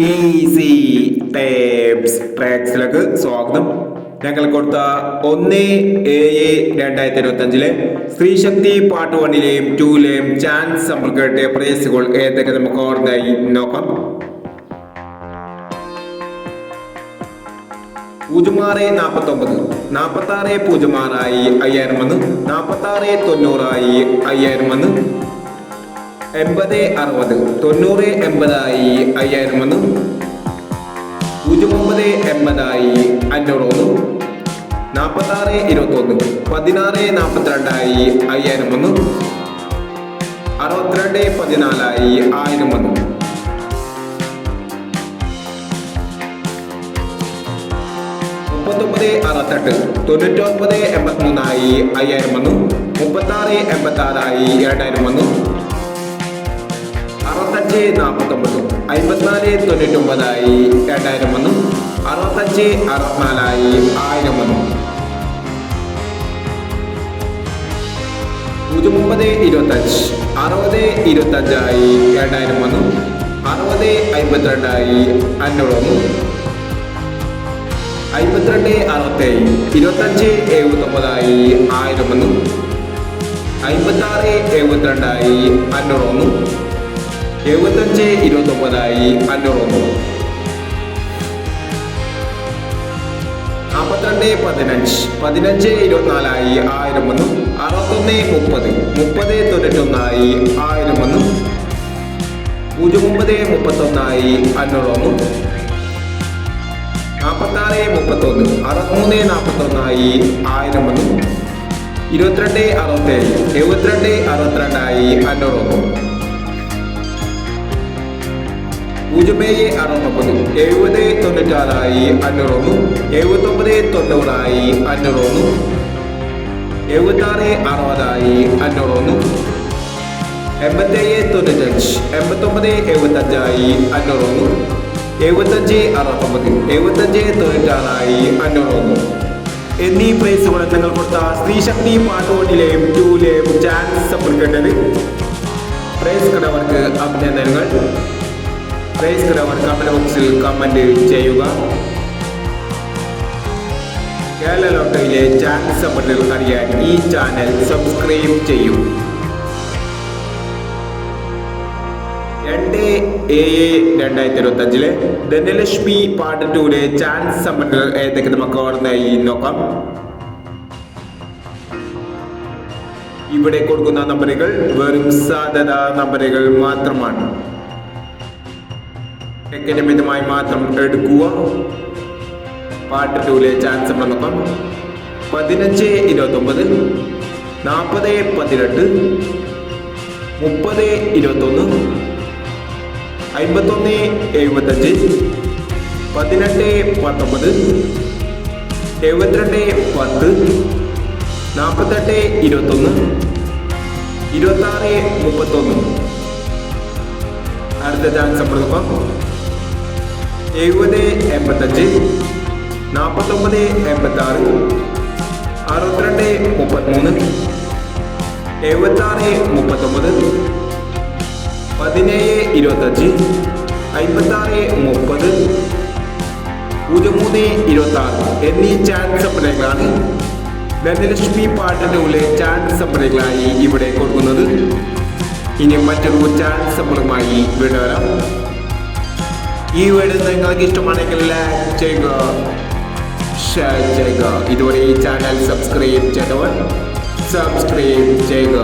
Easy tapes ട്രാക്സിലേക്ക് സ്വാഗതം. ഞങ്ങൾ കൊടുത്ത 1/7/2025 സ്ത്രീശക്തി പാർട്ട് 1ലെയും 2ലെയും ചാൻസ് സമ്പർക്കത്തെ പ്രൈസുകൾ ഏതൊക്കെ നമുക്ക് ഓർമ്മയായി നോക്കാം. 0649 4606 5000 4690 5000 8060 9080 5000 0980 500 4621 1642 5000 6214 1000 3968 9983 5000 3686 7000 6549 5499 2000 6564 1000 0925 6025 2000 6052 500 5267 2579 1000 5672 500 7529 500 4215 1524 1000 6130 3091 1000 0931 500 4631 6341 1000 2267 7262 500 0769 7096 500 7990 500 7660 500 8795 8975 500 7569 7596 500 എന്നീ പ്രൈസുകൾ നിങ്ങൾ കൊടുത്ത സ്ത്രീശക്തി പാർട്ട് 1ലെയും 2ലെയും ചാൻസ് സമ്പർക്കേണ്ടത്. പ്രൈസ് കിടവർക്ക് അഭിനന്ദനങ്ങൾ. പ്രൈസ് കിടവർ കമന്റ് ബോക്സിൽ കമന്റ് ചെയ്യുക. കേരള ലോട്ടറിയിലെ ചാൻസ് സമ്പർക്കുകൾ അറിയാൻ ഈ ചാനൽ സബ്സ്ക്രൈബ് ചെയ്യൂ. 2/7/2025 ധനലക്ഷ്മി പാർട്ട് 2ലെ ചാൻസ് സമ്പർക്കുകൾ ഏതൊക്കെ നമുക്ക് ഓർമ്മയായി നോക്കാം. ഇവിടെ കൊടുക്കുന്ന നമ്പറുകൾ വെറും സാധ്യത നമ്പറുകൾ മാത്രമാണ്. മിതമായി മാത്രം എടുക്കുക. പാർട്ട് 2ലെ ചാൻസ് നമ്മൾ നോക്കാം. 1529 4018 3021 5175 1819 7210 4821 2631. അടുത്ത ചാൻസ് നമ്മൾ നോക്കാം. 7085 4986 6233 7639 1725 5630 0326 എന്നീ ചാൻസ് സമ്പർക്കുകളാണ് ധനലക്ഷ്മി പാർട്ട് 2ലെ ചാൻസ് സമ്പർക്കുകളായി ഇവിടെ കൊടുക്കുന്നത്. ഇനി മറ്റൊരു ചാൻസ് സമ്പർക്കമായി വീണ്ടും വരാം. ഈ വീഡിയോ നിങ്ങൾക്ക് ഇഷ്ടമാണെങ്കിൽ ലൈക്ക് ചെയ്യുക, ഷെയർ ചെയ്യുക. ഇതുവരെ ഈ ചാനൽ സബ്സ്ക്രൈബ് ചെയ്തവർ സബ്സ്ക്രൈബ് ചെയ്യുക.